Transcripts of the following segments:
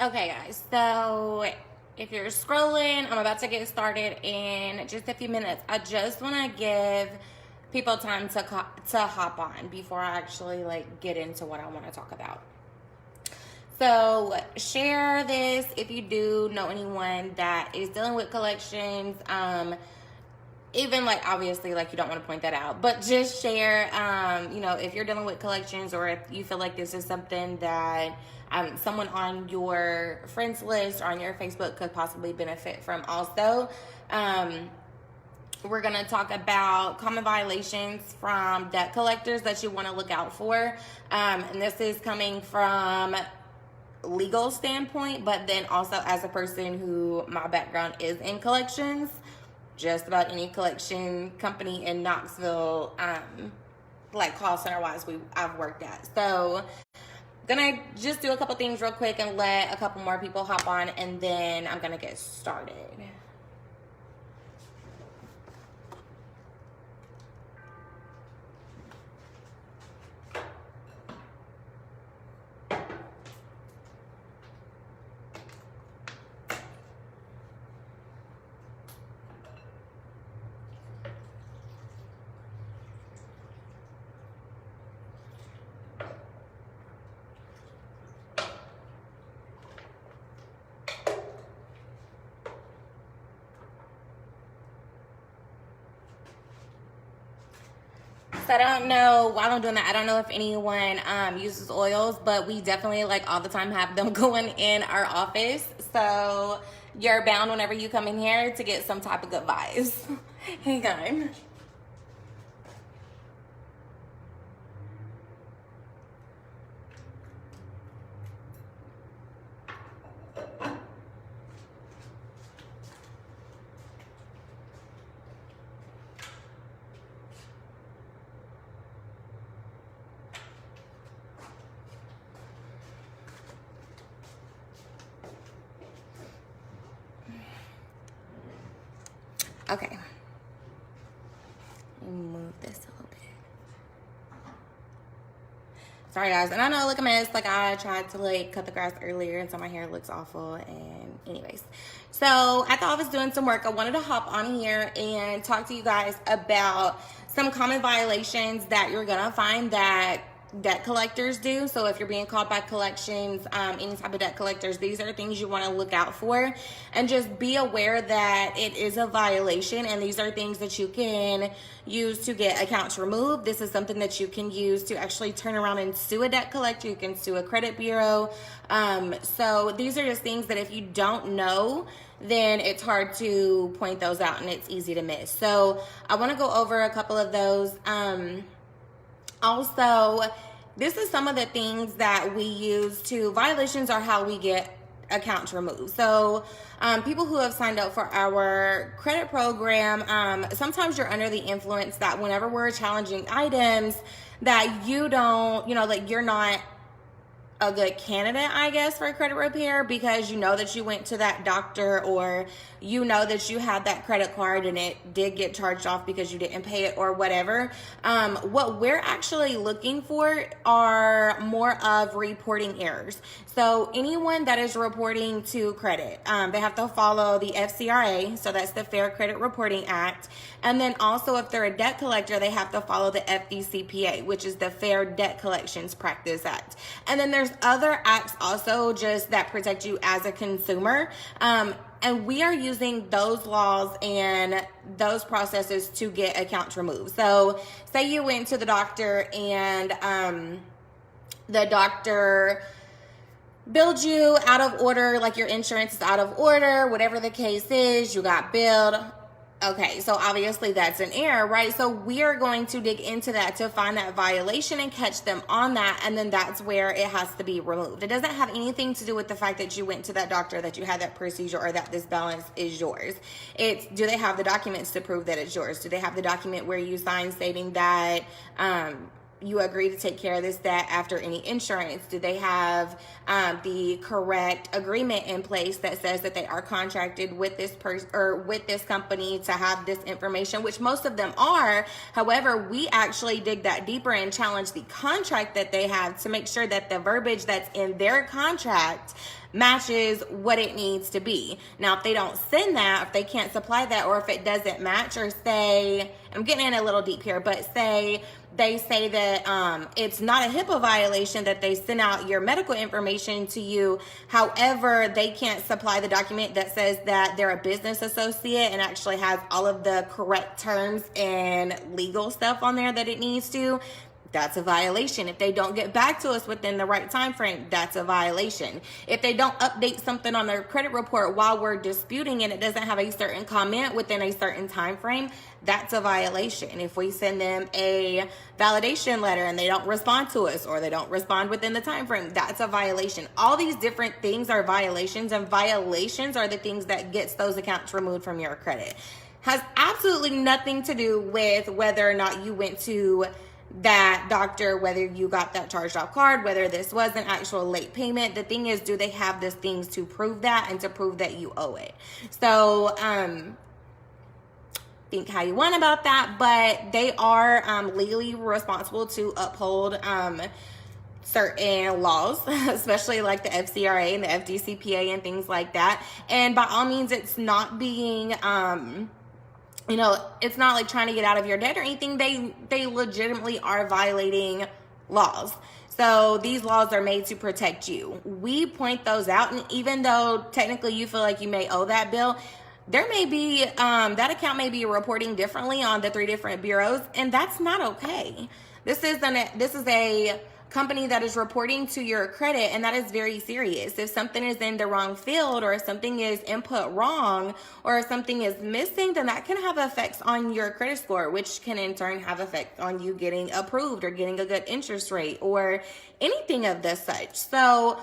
Okay, guys, so if you're scrolling, I'm about to get started in just a few minutes. I just want to give people time to hop on before I actually get into what I want to talk about. So share this if you do know anyone that is dealing with collections. Even obviously you don't want to point that out, but just share, if you're dealing with collections, or if you feel like this is something that someone on your friends list or on your Facebook could possibly benefit from. Also, we're going to talk about common violations from debt collectors that you want to look out for. And this is coming from legal standpoint, but then also as a person who my background is in collections. Just about any collection company in Knoxville, call center wise, I've worked at. So gonna just do a couple things real quick and let a couple more people hop on, and then I'm gonna get started. So I don't know, while I'm doing that, I don't know if anyone uses oils, but we definitely all the time have them going in our office. So you're bound whenever you come in here to get some type of good vibes. Hang on. Okay. Let me move this a little bit. Sorry, guys. And I know I look a mess. I tried to cut the grass earlier, and so my hair looks awful. And anyways, so at the office doing some work, I wanted to hop on here and talk to you guys about some common violations that you're gonna find that debt collectors do. So if you're being caught by collections, any type of debt collectors, these are things you want to look out for, and just be aware that it is a violation, and these are things that you can use to get accounts removed. This is something that you can use to actually turn around and sue a debt collector. You can sue a credit bureau. So these are just things that if you don't know, then it's hard to point those out, and it's easy to miss. So I want to go over a couple of those. Also, this is some of the things that we use to, violations are how we get accounts removed. So people who have signed up for our credit program, sometimes you're under the influence that whenever we're challenging items that you don't, you're not a good candidate, I guess, for credit repair, because you know that you went to that doctor, or you know that you had that credit card and it did get charged off because you didn't pay it or whatever. What we're actually looking for are more of reporting errors. So anyone that is reporting to credit, they have to follow the FCRA, so that's the Fair Credit Reporting Act. And then also if they're a debt collector, they have to follow the FDCPA, which is the Fair Debt Collections Practice Act. And then there's other acts also just that protect you as a consumer. And we are using those laws and those processes to get accounts removed. So say you went to the doctor and the doctor billed you out of order, your insurance is out of order, whatever the case is, you got billed. Okay, so obviously that's an error, right? So we are going to dig into that to find that violation and catch them on that, and then that's where it has to be removed. It doesn't have anything to do with the fact that you went to that doctor, that you had that procedure, or that this balance is yours. It's, do they have the documents to prove that it's yours? Do they have the document where you sign stating that you agree to take care of this debt after any insurance? Do they have the correct agreement in place that says that they are contracted with this person or with this company to have this information, which most of them are. However, we actually dig that deeper and challenge the contract that they have to make sure that the verbiage that's in their contract matches what it needs to be. Now, if they don't send that, if they can't supply that, or if it doesn't match, or say, I'm getting in a little deep here, but say they say that it's not a HIPAA violation that they send out your medical information to you. However, they can't supply the document that says that they're a business associate and actually has all of the correct terms and legal stuff on there that it needs to. That's a violation. If they don't get back to us within the right time frame, that's a violation. If they don't update something on their credit report while we're disputing and it doesn't have a certain comment within a certain time frame, that's a violation. If we send them a validation letter and they don't respond to us, or they don't respond within the time frame, that's a violation. All these different things are violations, and violations are the things that gets those accounts removed from your credit. Has absolutely nothing to do with whether or not you went to that doctor, whether you got that charged off card, whether this was an actual late payment. The thing is, do they have these things to prove that and to prove that you owe it? So think how you want about that, but they are legally responsible to uphold certain laws, especially like the FCRA and the FDCPA and things like that. And by all means, it's not being it's not like trying to get out of your debt or anything. They legitimately are violating laws. So these laws are made to protect you. We point those out, and even though technically you feel like you may owe that bill, there may be that account may be reporting differently on the 3 different bureaus, and that's not okay. This is a company that is reporting to your credit, and that is very serious. If something is in the wrong field, or if something is input wrong, or if something is missing, then that can have effects on your credit score, which can in turn have effect on you getting approved or getting a good interest rate or anything of this such. So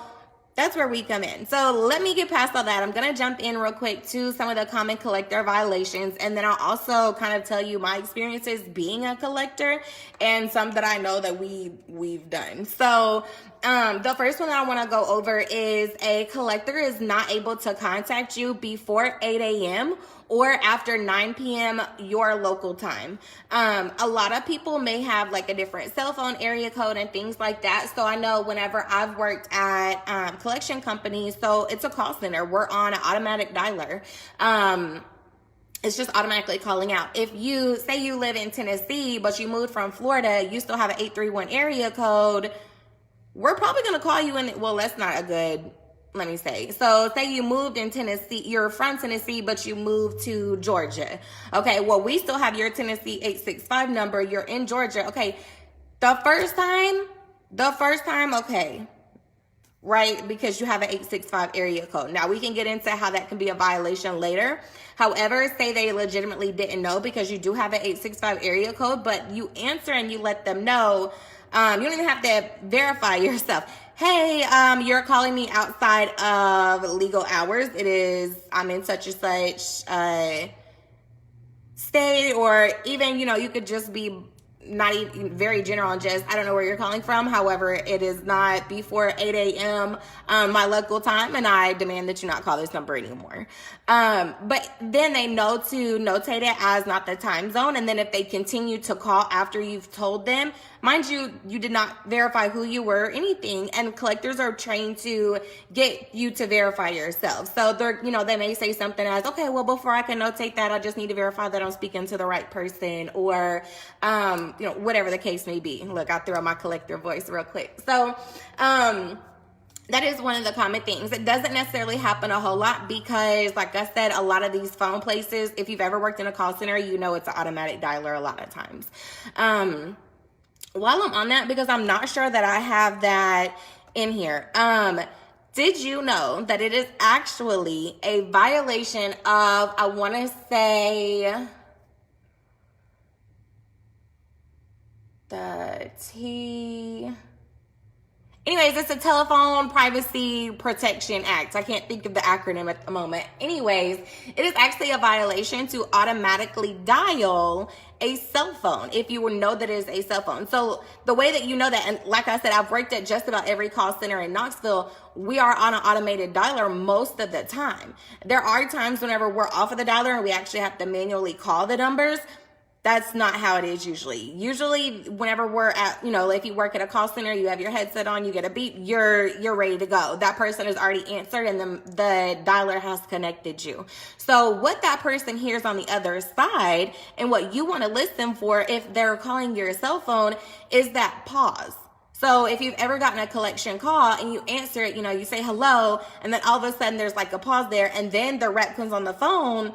that's where we come in. So let me get past all that. I'm going to jump in real quick to some of the common collector violations, and then I'll also kind of tell you my experiences being a collector and some that I know that we've done. So the first one that I want to go over is a collector is not able to contact you before 8 a.m. or after 9 p.m. your local time. A lot of people may have like a different cell phone area code and things like that. So I know whenever I've worked at collection companies, so it's a call center. We're on an automatic dialer. It's just automatically calling out. If you say you live in Tennessee, but you moved from Florida, you still have an 831 area code, we're probably going to call you in. Well, that's not a good, let me say. So say you moved in Tennessee, you're from Tennessee, but you moved to Georgia. Okay, well, we still have your Tennessee 865 number. You're in Georgia. Okay, the first time, okay, right? Because you have an 865 area code. Now, we can get into how that can be a violation later. However, say they legitimately didn't know because you do have an 865 area code, but you answer and you let them know. You don't even have to verify yourself. Hey, you're calling me outside of legal hours. I'm in such and such state, or even, you could just be not even very general and just, I don't know where you're calling from. However, it is not before 8 a.m. My local time, and I demand that you not call this number anymore. But then they know to notate it as not the time zone. And then if they continue to call after you've told them, mind you, you did not verify who you were or anything. And collectors are trained to get you to verify yourself. So they may say something as, okay, well, before I can notate that, I just need to verify that I'm speaking to the right person, or, whatever the case may be. Look, I threw out my collector voice real quick. So, that is one of the common things. It doesn't necessarily happen a whole lot because, like I said, a lot of these phone places, if you've ever worked in a call center, it's an automatic dialer a lot of times. While I'm on that, because I'm not sure that I have that in here, did you know that it is actually a violation of, I want to say, Anyways, it's a Telephone Privacy Protection Act. I can't think of the acronym at the moment. Anyways, it is actually a violation to automatically dial a cell phone if you would know that it is a cell phone. So the way that you know that, and like I said, I've worked at just about every call center in Knoxville. We are on an automated dialer most of the time. There are times whenever we're off of the dialer and we actually have to manually call the numbers. That's not how it is usually. Usually whenever we're at, if you work at a call center, you have your headset on, you get a beep, you're ready to go. That person has already answered and the dialer has connected you. So what that person hears on the other side and what you want to listen for if they're calling your cell phone is that pause. So if you've ever gotten a collection call and you answer it, you say hello, and then all of a sudden there's like a pause there, and then the rep comes on the phone,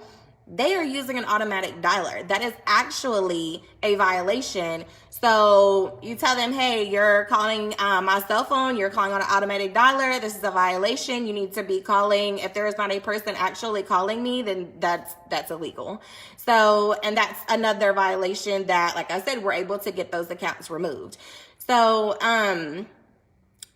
they are using an automatic dialer. That is actually a violation. So you tell them, hey, you're calling my cell phone, you're calling on an automatic dialer. This is a violation. You need to be calling. If there is not a person actually calling me, then that's illegal. So, and that's another violation that, like I said, we're able to get those accounts removed. So,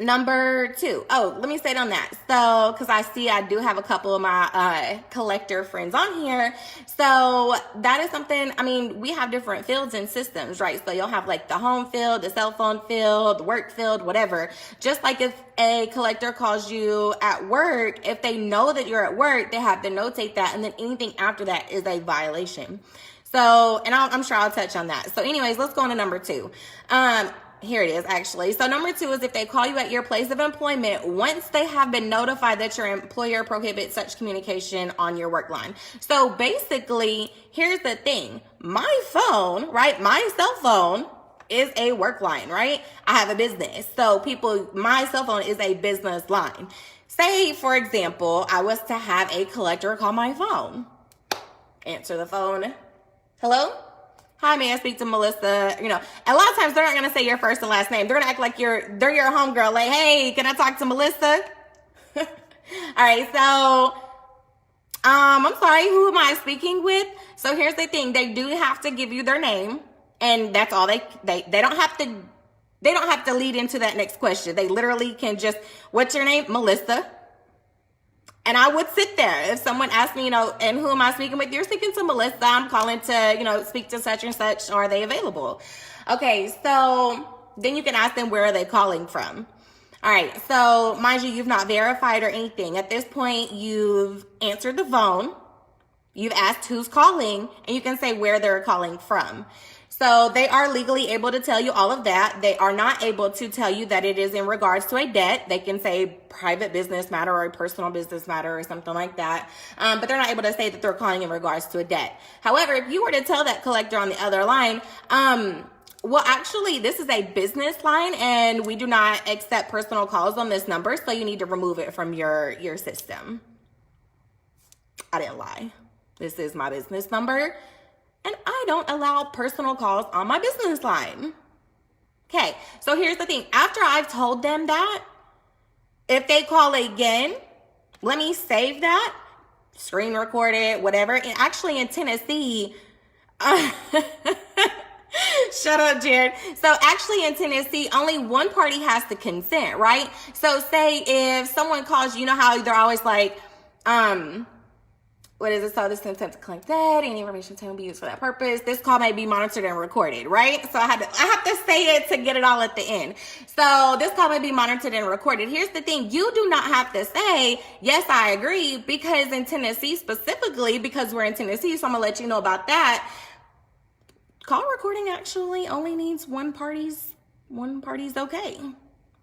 number 2. Oh, let me say it on that. So, because I do have a couple of my collector friends on here. So that is something, we have different fields and systems, right? So you'll have like the home field, the cell phone field, the work field, whatever. Just like if a collector calls you at work, if they know that you're at work, they have to notate that. And then anything after that is a violation. So, and I'm sure I'll touch on that. So anyways, let's go on to number 2. Here it is, actually. So number 2 is if they call you at your place of employment once they have been notified that your employer prohibits such communication on your work line. So basically, here's the thing. My phone, right? My cell phone is a work line, right? I have a business. So my cell phone is a business line. Say, for example, I was to have a collector call my phone. Answer the phone. Hello? Hi, may I speak to Melissa? A lot of times they're not going to say your first and last name. They're going to act like they're your homegirl. Like, hey, can I talk to Melissa? All right. So, I'm sorry. Who am I speaking with? So here's the thing. They do have to give you their name, and that's all they don't have to. They don't have to lead into that next question. They literally can just, what's your name? Melissa. And I would sit there. If someone asked me, and who am I speaking with? You're speaking to Melissa. I'm calling to, speak to such and such. Are they available? Okay, so then you can ask them, where are they calling from? All right, so mind you, you've not verified or anything. At this point, you've answered the phone. You've asked who's calling, and you can say where they're calling from. So they are legally able to tell you all of that. They are not able to tell you that it is in regards to a debt. They can say private business matter or a personal business matter or something like that. But they're not able to say that they're calling in regards to a debt. However, if you were to tell that collector on the other line, well, actually, this is a business line and we do not accept personal calls on this number. So you need to remove it from your system. I didn't lie. This is my business number. And I don't allow personal calls on my business line. Okay, so here's the thing. After I've told them that, if they call again, let me save that, screen record it, whatever. And actually in Tennessee, shut up, Jared. So actually in Tennessee, only one party has to consent, right? So say if someone calls, you know how they're always like, what is it? So this intent to collect that. Any information can be used for that purpose. This call may be monitored and recorded, right? So I have to say it to get it all at the end. So this call may be monitored and recorded. Here's the thing. You do not have to say, yes, I agree, because in Tennessee specifically, because we're in Tennessee, so I'm going to let you know about that. Call recording actually only needs one party's okay.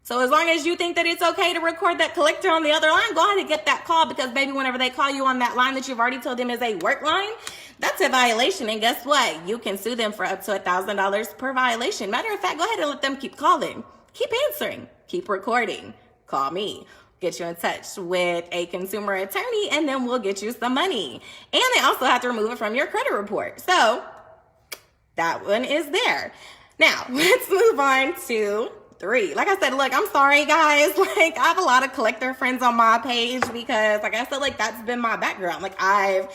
So as long as you think that it's okay to record that collector on the other line, go ahead and get that call, because maybe whenever they call you on that line that you've already told them is a work line, that's a violation. And guess what? You can sue them for up to $1,000 per violation. Matter of fact, go ahead and let them keep calling, keep answering, keep recording. Call me, get you in touch with a consumer attorney, and then we'll get you some money. And they also have to remove it from your credit report. So that one is there. Now let's move on to 3. Like I said, look, I'm sorry guys. Like I have a lot of collector friends on my page because like I said, like that's been my background. Like I've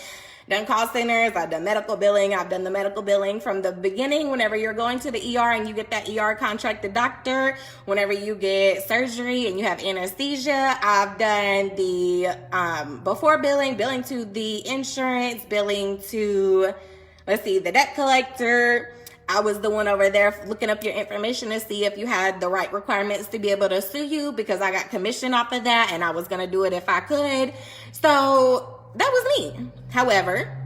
done call centers, I've done medical billing. I've done the medical billing from the beginning whenever you're going to the ER and you get that ER contracted doctor, whenever you get surgery and you have anesthesia. I've done the before billing to the insurance, billing to, let's see, the debt collector. I was the one over there looking up your information to see if you had the right requirements to be able to sue you, because I got commission off of that and I was going to do it if I could. So that was me. However,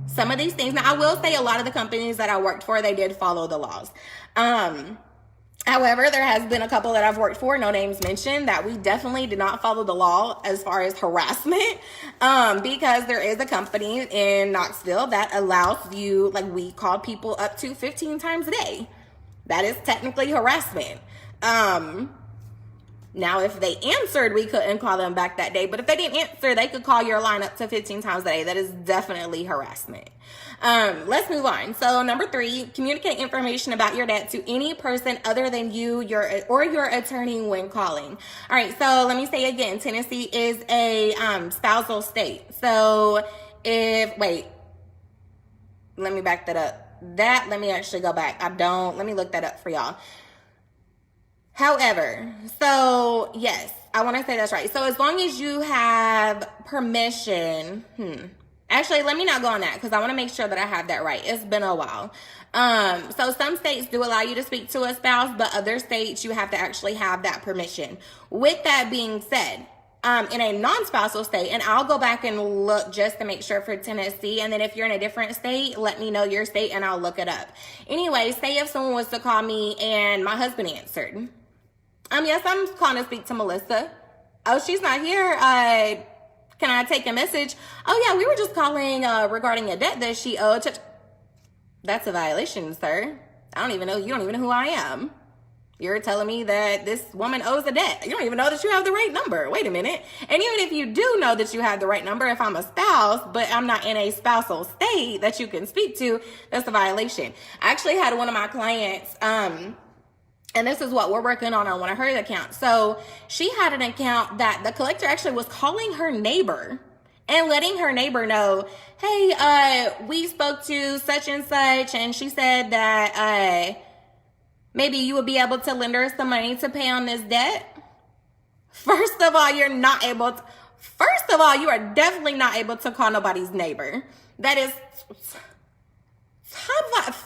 some of these things, now I will say a lot of the companies that I worked for, they did follow the laws. However, there has been a couple that I've worked for, no names mentioned, that we definitely did not follow the law as far as harassment, because there is a company in Knoxville that allows you, like, we called people up to 15 times a day. That is technically harassment. Now, if they answered, we couldn't call them back that day. But if they didn't answer, they could call your line up to 15 times a day. That is definitely harassment. Let's move on. So number 3, communicate information about your debt to any person other than you, your attorney when calling. All right. So let me say again, Tennessee is a spousal state. So let me back that up. Let me actually go back. Let me look that up for y'all. However, so yes, I want to say that's right. So as long as you have permission, actually, let me not go on that because I want to make sure that I have that right. It's been a while. So some states do allow you to speak to a spouse, but other states you have to actually have that permission. With that being said, in a non-spousal state, and I'll go back and look just to make sure for Tennessee, and then if you're in a different state, let me know your state and I'll look it up. Anyway, say if someone was to call me and my husband answered. Yes, I'm calling to speak to Melissa. Oh, she's not here. Can I take a message? Oh, yeah, we were just calling regarding a debt that she owed. That's a violation, sir. I don't even know. You don't even know who I am. You're telling me that this woman owes a debt. You don't even know that you have the right number. Wait a minute. And even if you do know that you have the right number, if I'm a spouse, but I'm not in a spousal state that you can speak to, that's a violation. I actually had one of my clients, and this is what we're working on one of her accounts. So she had an account that the collector actually was calling her neighbor and letting her neighbor know, hey, we spoke to such and such, and she said that maybe you would be able to lend her some money to pay on this debt. First of all, you are definitely not able to call nobody's neighbor. That is...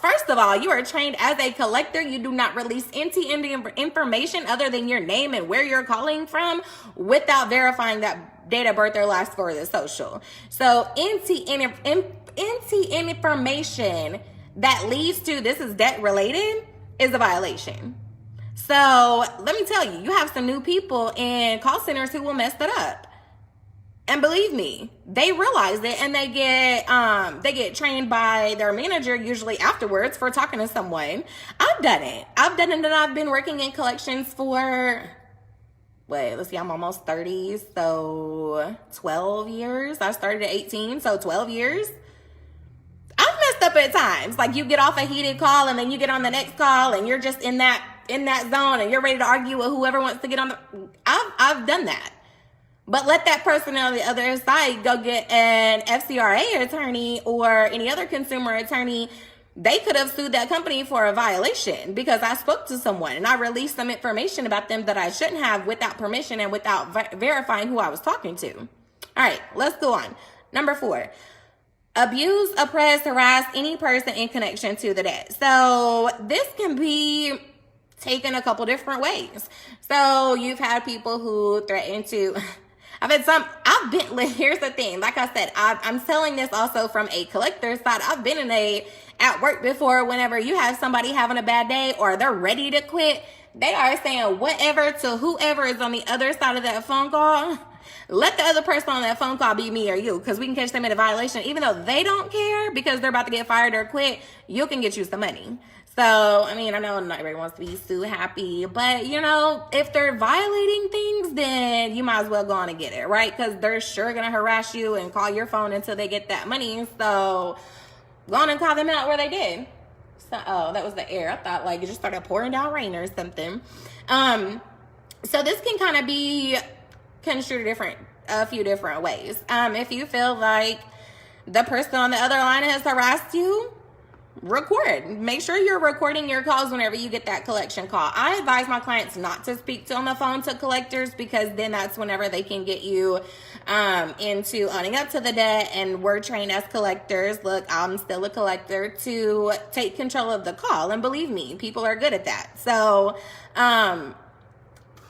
First of all, you are trained as a collector. You do not release any information other than your name and where you're calling from without verifying that date of birth or last four of the social. So any information that leads to this is debt related is a violation. So let me tell you, you have some new people in call centers who will mess that up. And believe me, they realize it, and they get trained by their manager usually afterwards for talking to someone. I've done it, and I've been working in collections for, I'm almost 30, so 12 years. I started at 18, so 12 years. I've messed up at times. Like, you get off a heated call, and then you get on the next call, and you're just in that zone, and you're ready to argue with whoever wants to get on the. I've done that. But let that person on the other side go get an FCRA attorney or any other consumer attorney. They could have sued that company for a violation because I spoke to someone and I released some information about them that I shouldn't have without permission and without verifying who I was talking to. All right, let's go on. Number 4, abuse, oppress, harass any person in connection to the debt. So this can be taken a couple different ways. So you've had people who threaten to... here's the thing. Like I said, I'm selling this also from a collector's side. I've been at work before whenever you have somebody having a bad day or they're ready to quit. They are saying whatever to whoever is on the other side of that phone call. Let the other person on that phone call be me or you, because we can catch them in a violation. Even though they don't care because they're about to get fired or quit, you can get you some money. So, I know not everybody wants to be so happy, but, if they're violating things, then you might as well go on and get it, right? Because they're sure going to harass you and call your phone until they get that money. So, go on and call them out where they did. So, oh, that was the air. I thought, it just started pouring down rain or something. So, this can kind of be construed a few different ways. If you feel like the person on the other line has harassed you, record. Make sure you're recording your calls whenever you get that collection call. I advise my clients not to speak on the phone to collectors, because then that's whenever they can get you into owning up to the debt. And we're trained as collectors, look, I'm still a collector, to take control of the call. And believe me, people are good at that. So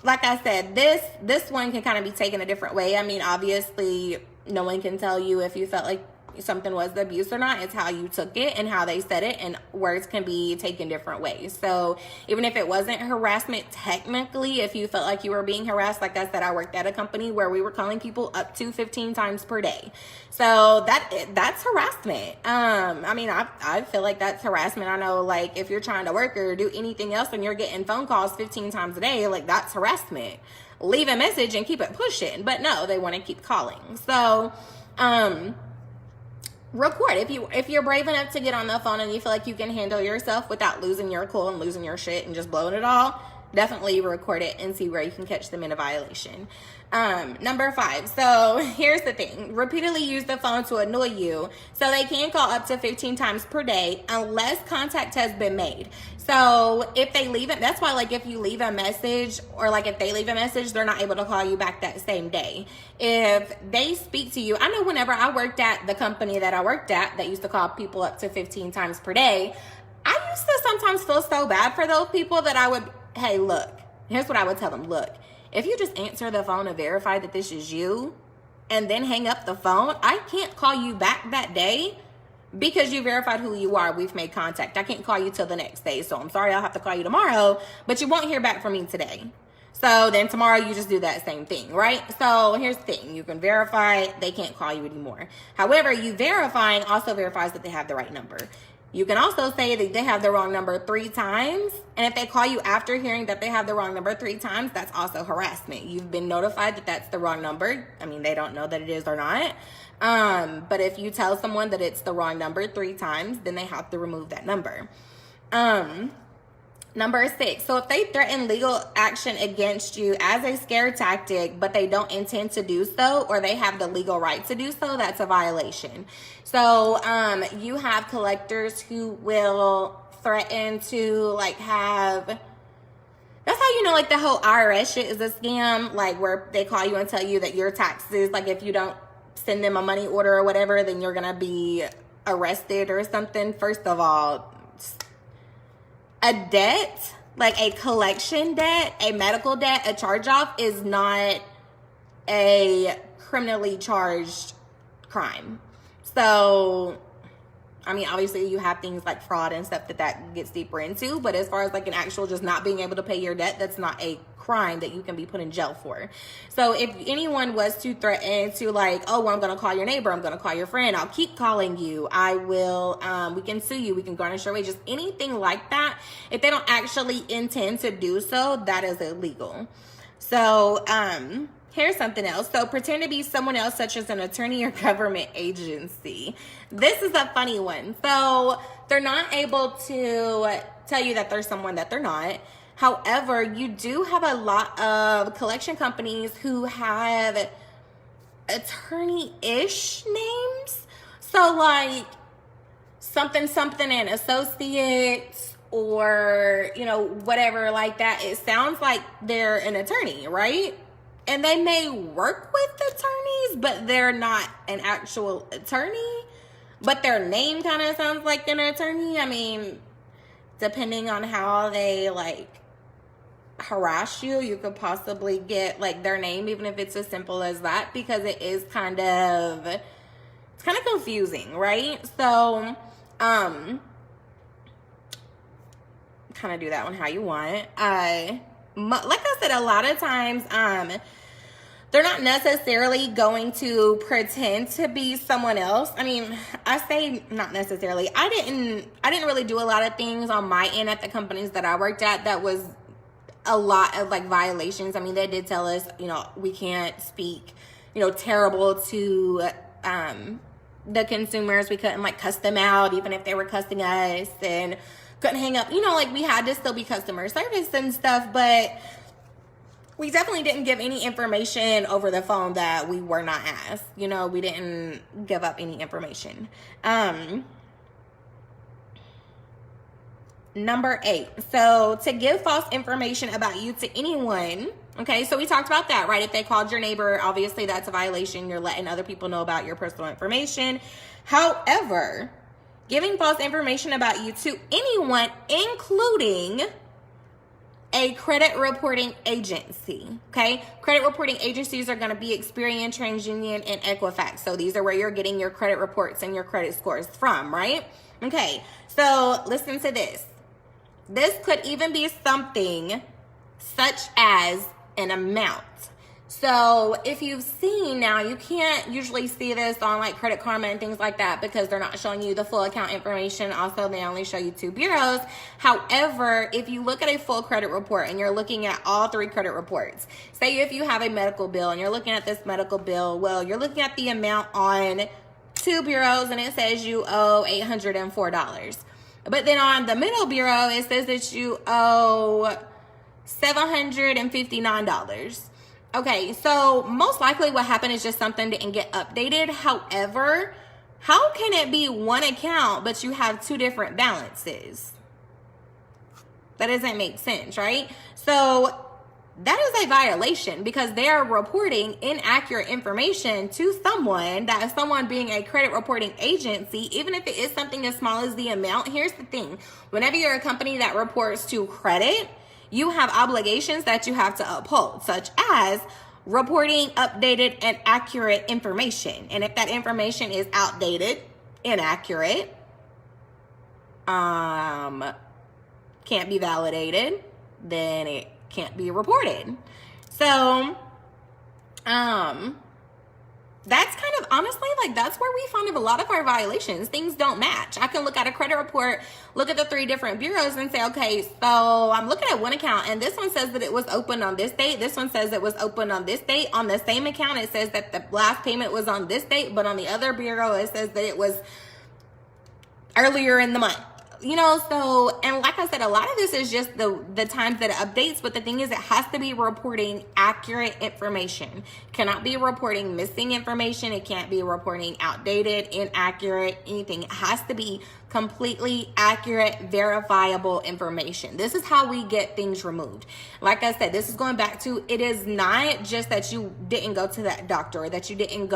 like I said, this one can kind of be taken a different way. I mean, obviously no one can tell you if you felt like something was abuse or not. It's how you took it and how they said it, and words can be taken different ways. So even if it wasn't harassment technically, if you felt like you were being harassed, like I said, I worked at a company where we were calling people up to 15 times per day. So that's harassment. I mean, I feel like that's harassment. I know, like, if you're trying to work or do anything else and you're getting phone calls 15 times a day, like, that's harassment. Leave a message and keep it pushing. But no, they want to keep calling. So record. If you're brave enough to get on the phone and you feel like you can handle yourself without losing your cool and losing your shit and just blowing it all, definitely record it and see where you can catch them in a violation. Number 5. So here's the thing. Repeatedly use the phone to annoy you. So they can call up to 15 times per day unless contact has been made. So if they leave it, that's why, like, if you leave a message, or like if they leave a message, they're not able to call you back that same day. If they speak to you, I know whenever I worked at the company that I worked at that used to call people up to 15 times per day, I used to sometimes feel so bad for those people that I would, hey, look, here's what I would tell them. Look, if you just answer the phone and verify that this is you and then hang up the phone, I can't call you back that day because you verified who you are. We've made contact. I can't call you till the next day. So I'm sorry, I'll have to call you tomorrow, but you won't hear back from me today. So then tomorrow you just do that same thing, right? So here's the thing. You can verify, they can't call you anymore. However, you verifying also verifies that they have the right number. You can also say that they have the wrong number 3 times. And if they call you after hearing that they have the wrong number 3 times, that's also harassment. You've been notified that that's the wrong number. I mean, they don't know that it is or not. But if you tell someone that it's the wrong number 3 times, then they have to remove that number. Number 6, so if they threaten legal action against you as a scare tactic, but they don't intend to do so, or they have the legal right to do so, that's a violation. So you have collectors who will threaten to, like, have, that's how you know, like, the whole IRS shit is a scam, like, where they call you and tell you that your taxes, like, if you don't send them a money order or whatever, then you're gonna be arrested or something. First of all, a debt, like a collection debt, a medical debt, a charge-off is not a criminally charged crime. So, I mean, obviously you have things like fraud and stuff that gets deeper into, but as far as like an actual just not being able to pay your debt, that's not a crime that you can be put in jail for. So if anyone was to threaten to, like, oh, well, I'm going to call your neighbor, I'm going to call your friend, I'll keep calling you, I will, we can sue you, we can garnish your wages, anything like that, if they don't actually intend to do so, that is illegal. So, here's something else. So pretend to be someone else, such as an attorney or government agency. This is a funny one. So they're not able to tell you that they're someone that they're not. However, you do have a lot of collection companies who have attorney-ish names. So like something and associates, or, you know, whatever like that. It sounds like they're an attorney, right? And they may work with attorneys, but they're not an actual attorney. But their name kind of sounds like an attorney. I mean, depending on how they, like, harass you, you could possibly get, like, their name, even if it's as simple as that, because it is kind of, it's kind of confusing, right? So, kind of do that one how you want. Like I said, a lot of times, they're not necessarily going to pretend to be someone else. I mean, I say not necessarily. I didn't really do a lot of things on my end at the companies that I worked at that was a lot of, like, violations. I mean, they did tell us, you know, we can't speak, you know, terrible to the consumers. We couldn't, like, cuss them out even if they were cussing us, and couldn't hang up, you know, like, we had to still be customer service and stuff. But We definitely didn't give any information over the phone that we were not asked. You know, we didn't give up any information. Number 8. So to give false information about you to anyone. Okay, so we talked about that, right? If they called your neighbor, obviously that's a violation. You're letting other people know about your personal information. However, giving false information about you to anyone, including a credit reporting agency, okay? Credit reporting agencies are going to be Experian, TransUnion, and Equifax. So these are where you're getting your credit reports and your credit scores from, right? Okay, so listen to this. This could even be something such as an amount. So if you've seen, now you can't usually see this on like Credit Karma and things like that because they're not showing you the full account information. Also, they only show you 2 bureaus. However, if you look at a full credit report and you're looking at all 3 credit reports, say if you have a medical bill and you're looking at this medical bill, well, you're looking at the amount on 2 bureaus and it says you owe $804. But then on the middle bureau, it says that you owe $759. Okay, so most likely what happened is just something didn't get updated. However, how can it be one account but you have 2 different balances? That doesn't make sense, right? So that is a violation because they are reporting inaccurate information to someone, that is someone being a credit reporting agency, even if it is something as small as the amount. Here's the thing. Whenever you're a company that reports to credit, you have obligations that you have to uphold, such as reporting updated and accurate information. And if that information is outdated, inaccurate, can't be validated, then it can't be reported. So, that's kind of honestly, like, that's where we find a lot of our violations. Things don't match. I can look at a credit report, look at the 3 different bureaus and say, okay, so I'm looking at one account and this one says that it was opened on this date. This one says it was opened on this date. On the same account, it says that the last payment was on this date, but on the other bureau, it says that it was earlier in the month. You know, so, and like I said, a lot of this is just the times that it updates, but the thing is, it has to be reporting accurate information. Cannot be reporting missing information. It can't be reporting outdated, inaccurate, anything. It has to be completely accurate, verifiable information. This is how we get things removed. Like I said, this is going back to, it is not just that you didn't go to that doctor, or that you didn't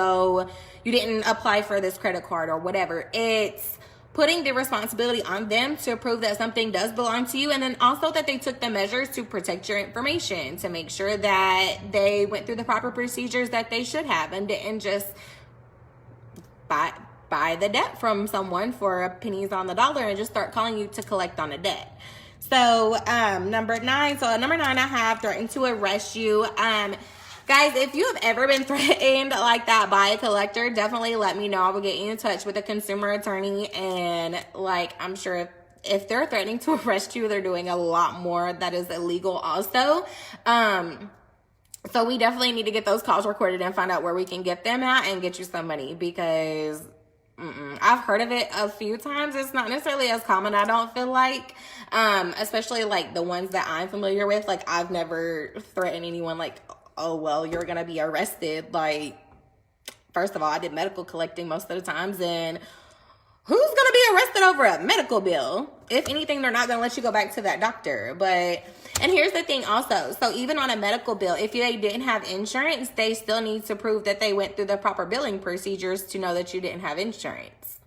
apply for this credit card or whatever. It's putting the responsibility on them to prove that something does belong to you, and then also that they took the measures to protect your information, to make sure that they went through the proper procedures that they should have, and didn't just buy the debt from someone for pennies on the dollar and just start calling you to collect on the debt. So number 9, I have threatened to arrest you. Guys, if you have ever been threatened like that by a collector, definitely let me know. I will get you in touch with a consumer attorney. And like, I'm sure if they're threatening to arrest you, they're doing a lot more that is illegal also. So we definitely need to get those calls recorded and find out where we can get them at and get you some money, because I've heard of it a few times. It's not necessarily as common, I don't feel like, especially like the ones that I'm familiar with. Like, I've never threatened anyone like, oh, well, you're going to be arrested. Like, first of all, I did medical collecting most of the times, and who's going to be arrested over a medical bill? If anything, they're not going to let you go back to that doctor. But, and here's the thing also. So even on a medical bill, if they didn't have insurance, they still need to prove that they went through the proper billing procedures to know that you didn't have insurance.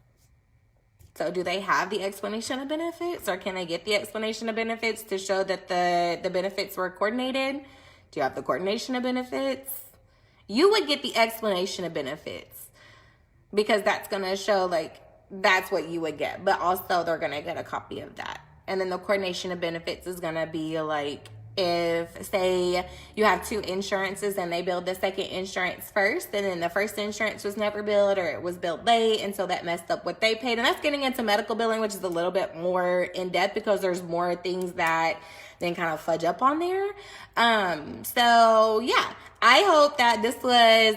So do they have the explanation of benefits, or can they get the explanation of benefits to show that the benefits were coordinated? Do you have the coordination of benefits? You would get the explanation of benefits, because that's going to show, like, that's what you would get. But also they're going to get a copy of that. And then the coordination of benefits is going to be like, if, say, you have 2 insurances and they billed the second insurance first, and then the first insurance was never billed, or it was billed late, and so that messed up what they paid. And that's getting into medical billing, which is a little bit more in depth, because there's more things that then kind of fudge up on there. So yeah, I hope that this was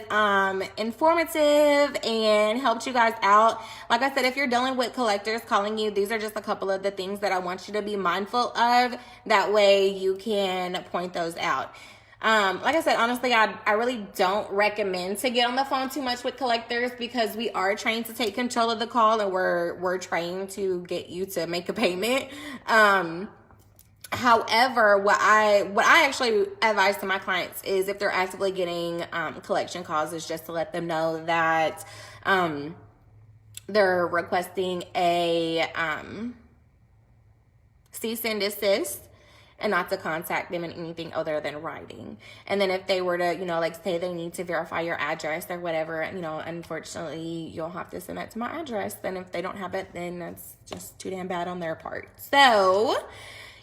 informative and helped you guys out. Like I said, if you're dealing with collectors calling you, these are just a couple of the things that I want you to be mindful of. That way you can point those out. Like I said, honestly, I really don't recommend to get on the phone too much with collectors because we are trained to take control of the call and we're trained to get you to make a payment. However, what I actually advise to my clients is if they're actively getting collection calls, is just to let them know that they're requesting a cease and desist, and not to contact them in anything other than writing. And then if they were to, like say they need to verify your address or whatever, unfortunately you'll have to send that to my address. Then if they don't have it, then that's just too damn bad on their part. So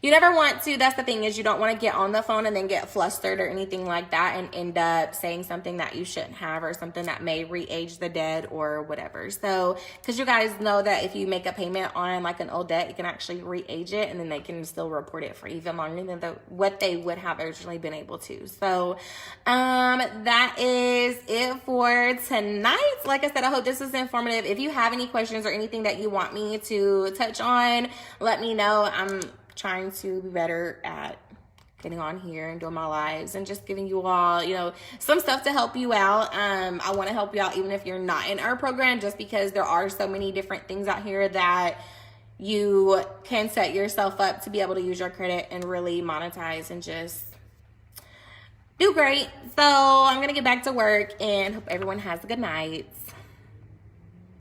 you never want to, that's the thing, is you don't want to get on the phone and then get flustered or anything like that and end up saying something that you shouldn't have or something that may re-age the debt or whatever. So, because you guys know that if you make a payment on like an old debt, you can actually re-age it and then they can still report it for even longer than what they would have originally been able to. So, that is it for tonight. Like I said, I hope this was informative. If you have any questions or anything that you want me to touch on, let me know. I'm trying to be better at getting on here and doing my lives and just giving you all, some stuff to help you out. I want to help you out even if you're not in our program, just because there are so many different things out here that you can set yourself up to be able to use your credit and really monetize and just do great. So I'm going to get back to work and hope everyone has a good night.